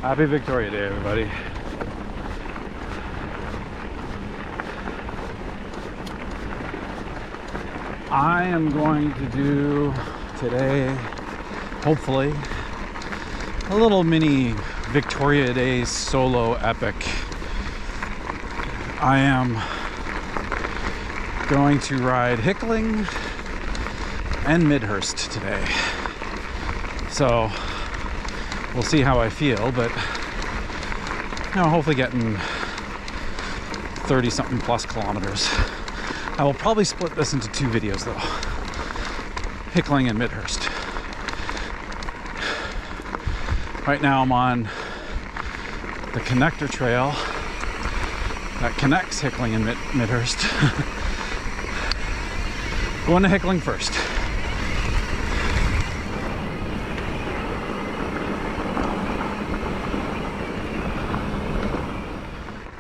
Happy Victoria Day, everybody. I am going to do today, hopefully, a little mini Victoria Day solo epic. I am going to ride Hickling and Midhurst today. So we'll see how I feel, but hopefully getting 30 something plus kilometers. I will probably split this into two videos though. Hickling and Midhurst. Right now I'm on the connector trail that connects Hickling and Midhurst. Going to Hickling first.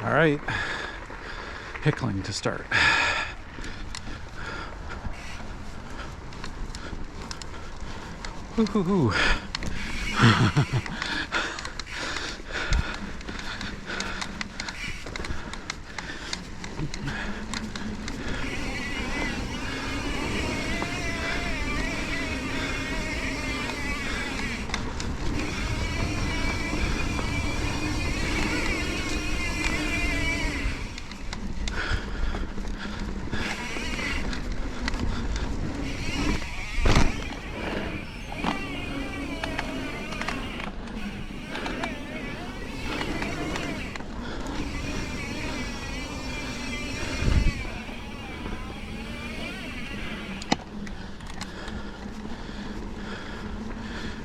All right, Hickling to start. Woo-hoo-hoo.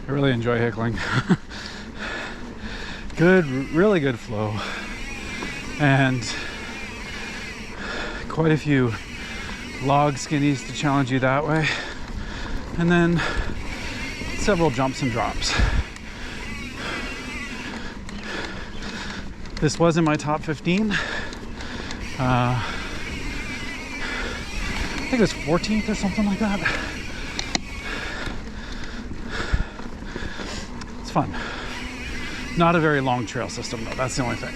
I really enjoy Hickling. Good, really good flow, and quite a few log skinnies to challenge you that way, and then several jumps and drops. This was in my top 15. I think it was 14th or something like that. It's fun. Not a very long trail system though, that's the only thing.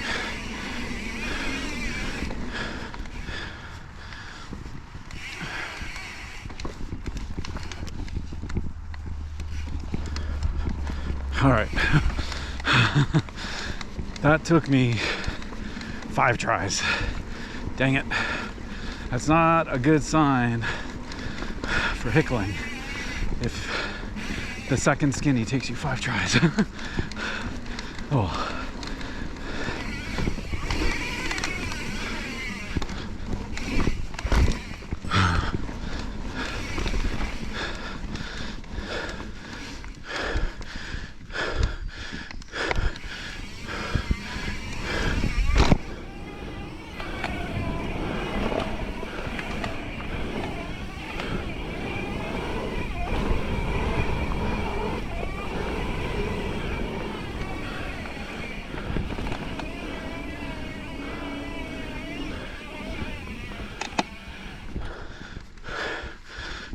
All right. That took me 5 tries. Dang it. That's not a good sign for Hickling if the second skinny takes you 5 tries. Oh.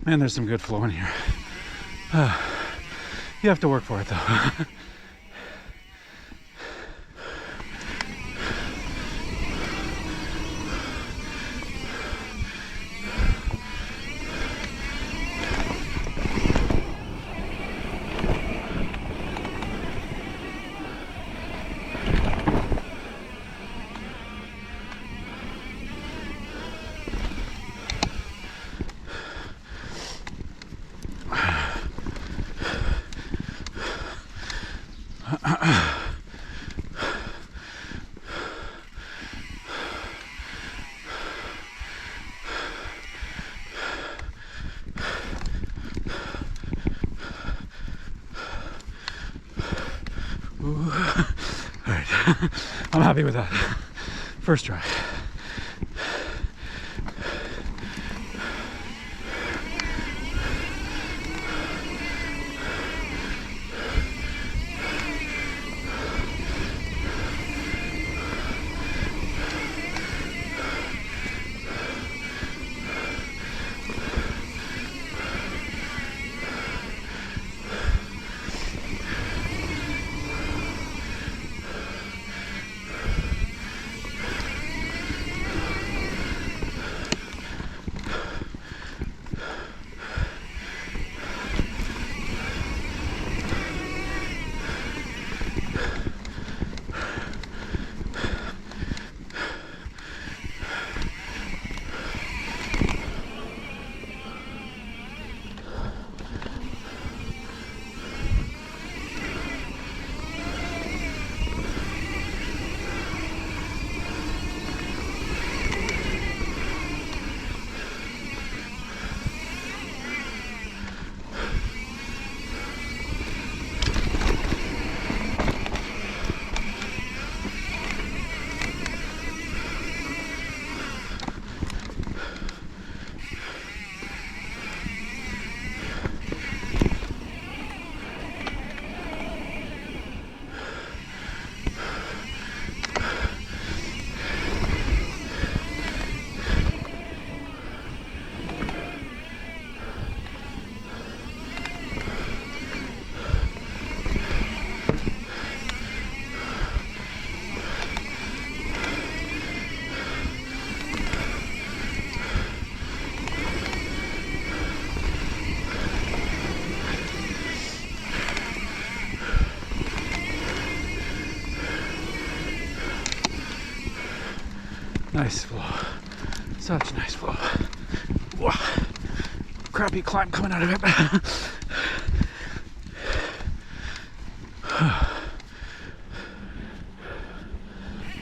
Man, there's some good flow in here. You have to work for it though. All right, I'm happy with that. First try. Nice flow. Such nice flow. Whoa. Crappy climb coming out of it.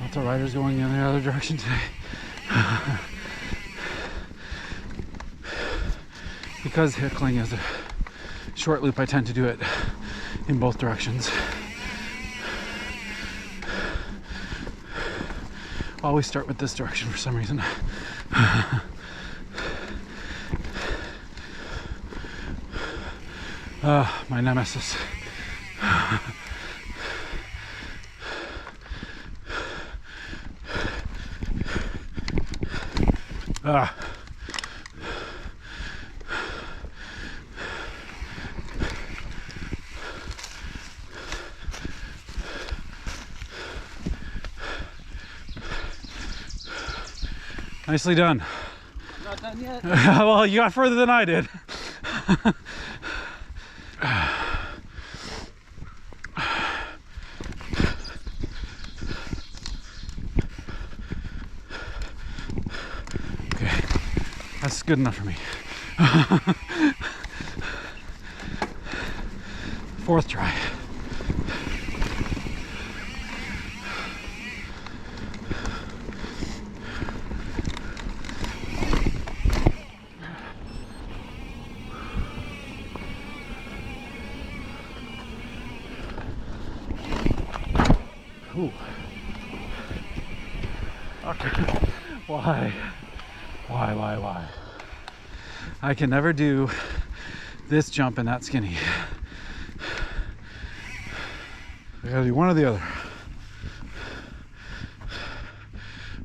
Lots of riders going in the other direction today. Because Hickling is a short loop, I tend to do it in both directions. Always start with this direction for some reason. My nemesis. Nicely done. Not done yet. Well, you got further than I did. Okay, that's good enough for me. Fourth try. Ooh. Okay. Why? I can never do this jump and that skinny. I gotta do one or the other.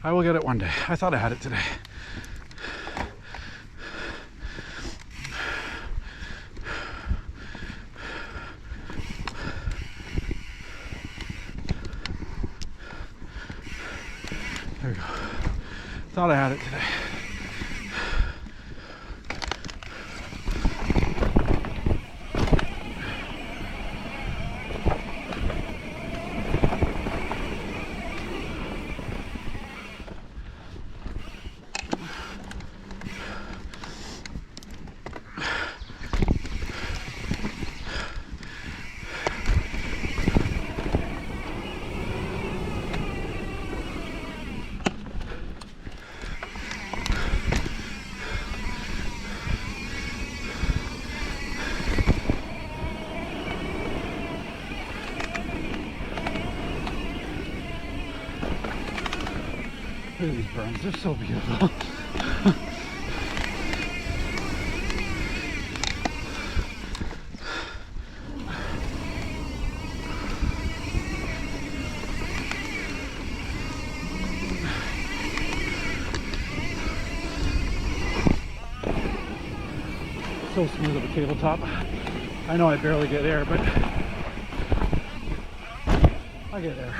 I will get it one day. I thought I had it today. There we go. Thought I had it today. Look at these berms, they're so beautiful. So smooth of a tabletop. I know I barely get air, but I get air.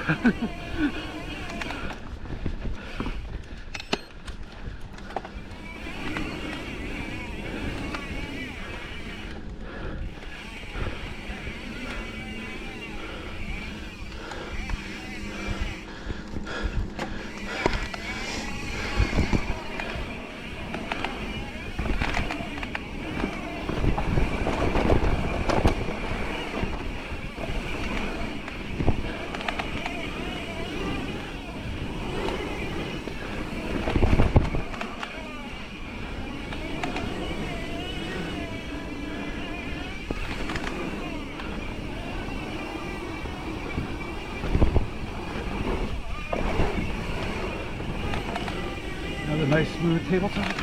Another nice smooth tabletop.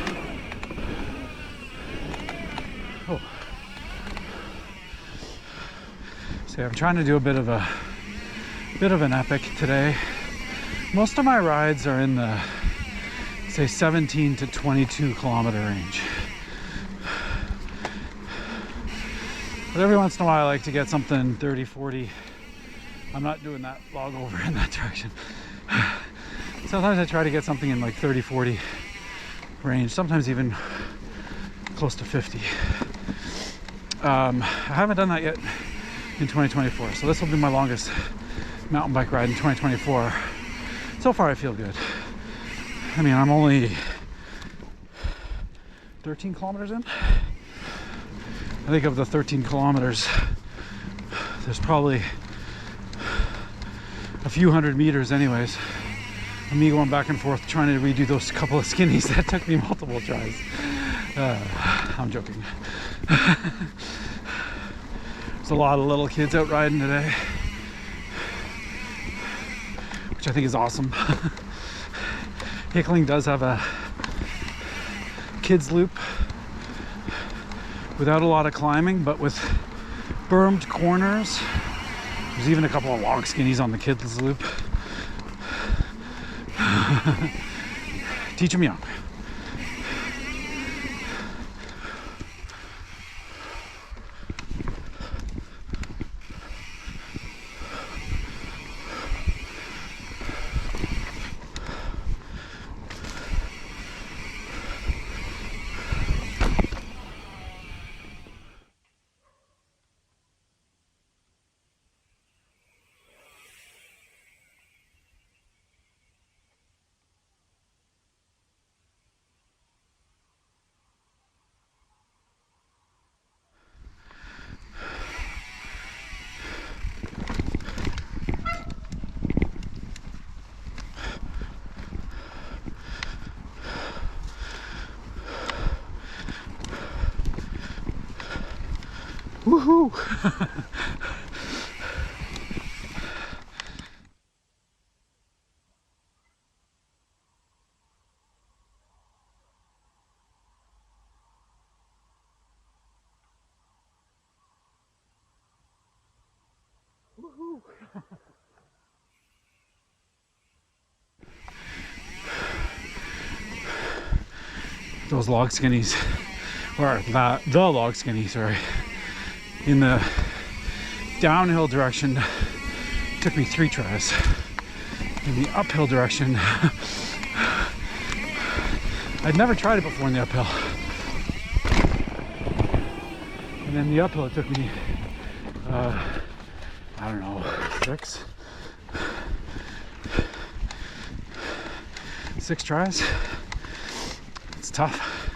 Oh. See, I'm trying to do a bit of an epic today. Most of my rides are in the say 17 to 22 kilometer range. But every once in a while I like to get something 30, 40. I'm not doing that log over in that direction. Sometimes I try to get something in like 30, 40 range, sometimes even close to 50. I haven't done that yet in 2024, so this will be my longest mountain bike ride in 2024. So far I feel good. I mean, I'm only 13 kilometers in. I think of the 13 kilometers, there's probably a few hundred meters anyways, of me going back and forth trying to redo those couple of skinnies that took me multiple tries. I'm joking. There's a lot of little kids out riding today, which I think is awesome. Hickling does have a kids loop without a lot of climbing, but with bermed corners. There's even a couple of log skinnies on the kids loop. Teach them young. Woohoo! Woohoo! Those log skinnies, or the log skinny, sorry, in the downhill direction took me 3 tries. In the uphill direction, I'd never tried it before in the uphill. And then the uphill it took me, I don't know, 6 tries. It's tough.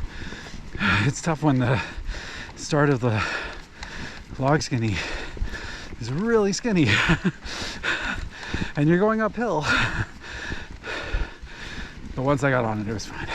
It's tough when the start of the log skinny is really skinny and you're going uphill. But once I got on it, it was fine.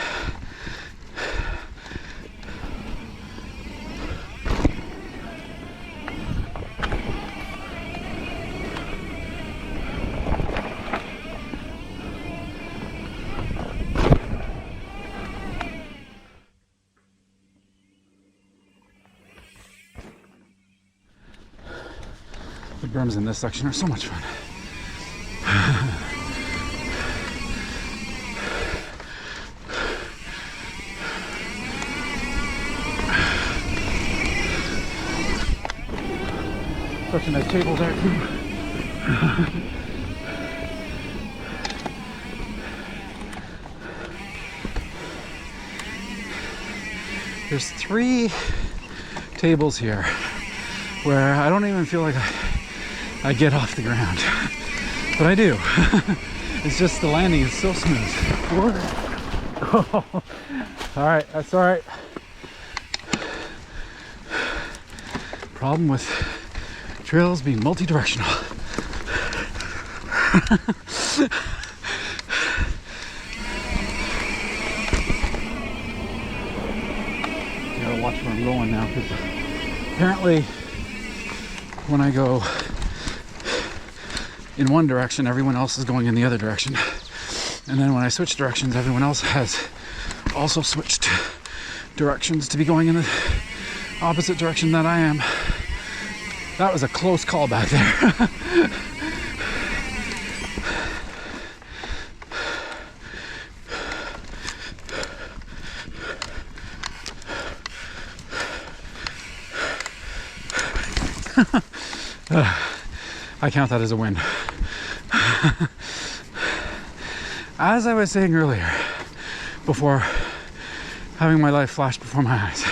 The berms in this section are so much fun. Such a nice table there too. There's 3 tables here where I don't even feel like I get off the ground, but I do. It's just the landing is so smooth. Oh. All right, that's all right. Problem with trails being multi-directional. Gotta watch where I'm going now, because apparently when I go in one direction, everyone else is going in the other direction. And then when I switch directions, everyone else has also switched directions to be going in the opposite direction that I am. That was a close call back there. I count that as a win. As I was saying earlier, before having my life flash before my eyes,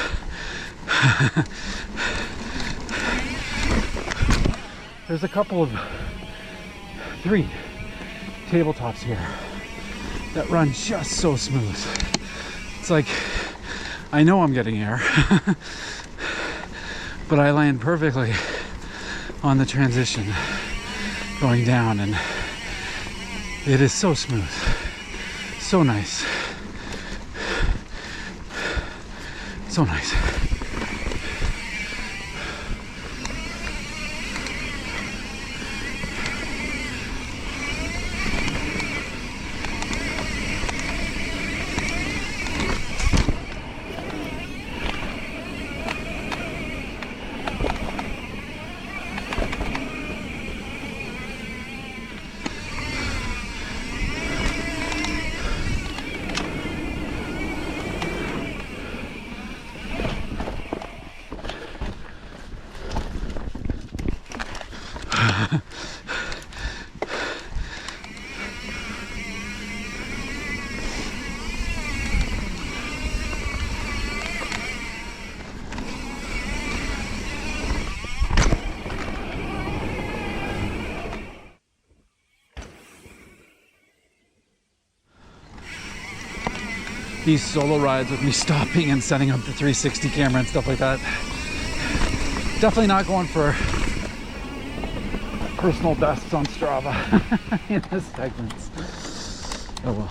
there's a couple of 3 tabletops here that run just so smooth. It's like, I know I'm getting air, but I land perfectly on the transition going down, and it is so smooth, so nice, so nice. These solo rides with me stopping and setting up the 360 camera and stuff like that, definitely not going for personal bests on Strava in this segment. Oh well.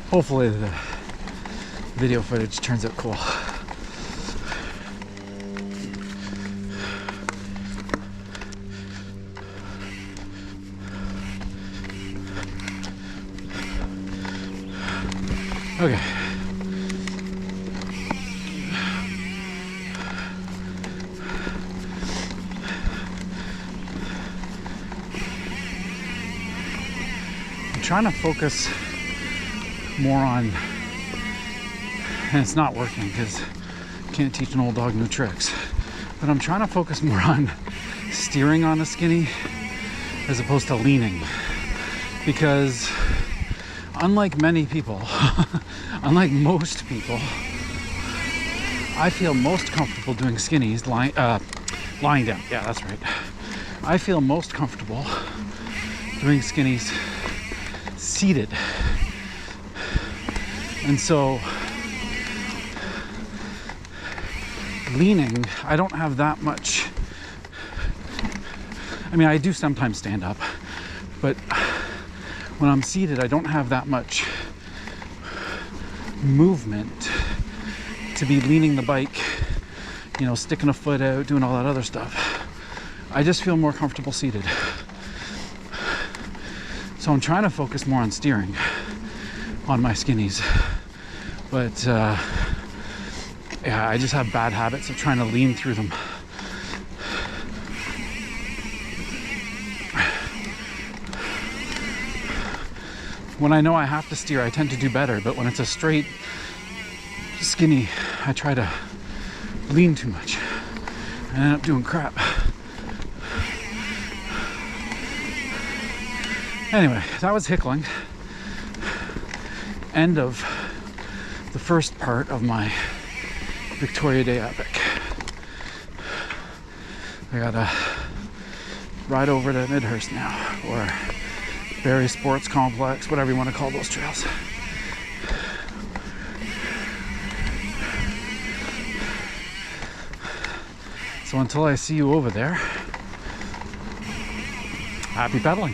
Hopefully the video footage turns out cool. Okay. I'm trying to focus more on, and it's not working because you can't teach an old dog new tricks, but I'm trying to focus more on steering on a skinny as opposed to leaning, because unlike many people, unlike most people, I feel most comfortable doing skinnies lying down. Yeah, that's right. I feel most comfortable doing skinnies seated. And so leaning, I don't have that much. I mean, I do sometimes stand up, but when I'm seated, I don't have that much movement to be leaning the bike, you know, sticking a foot out, doing all that other stuff. I just feel more comfortable seated. So I'm trying to focus more on steering on my skinnies. But yeah, I just have bad habits of trying to lean through them. When I know I have to steer, I tend to do better, but when it's a straight skinny, I try to lean too much. I end up doing crap. Anyway, that was Hickling. End of the first part of my Victoria Day epic. I gotta ride over to Midhurst now, or Berry Sports Complex, whatever you want to call those trails. So until I see you over there, happy pedaling.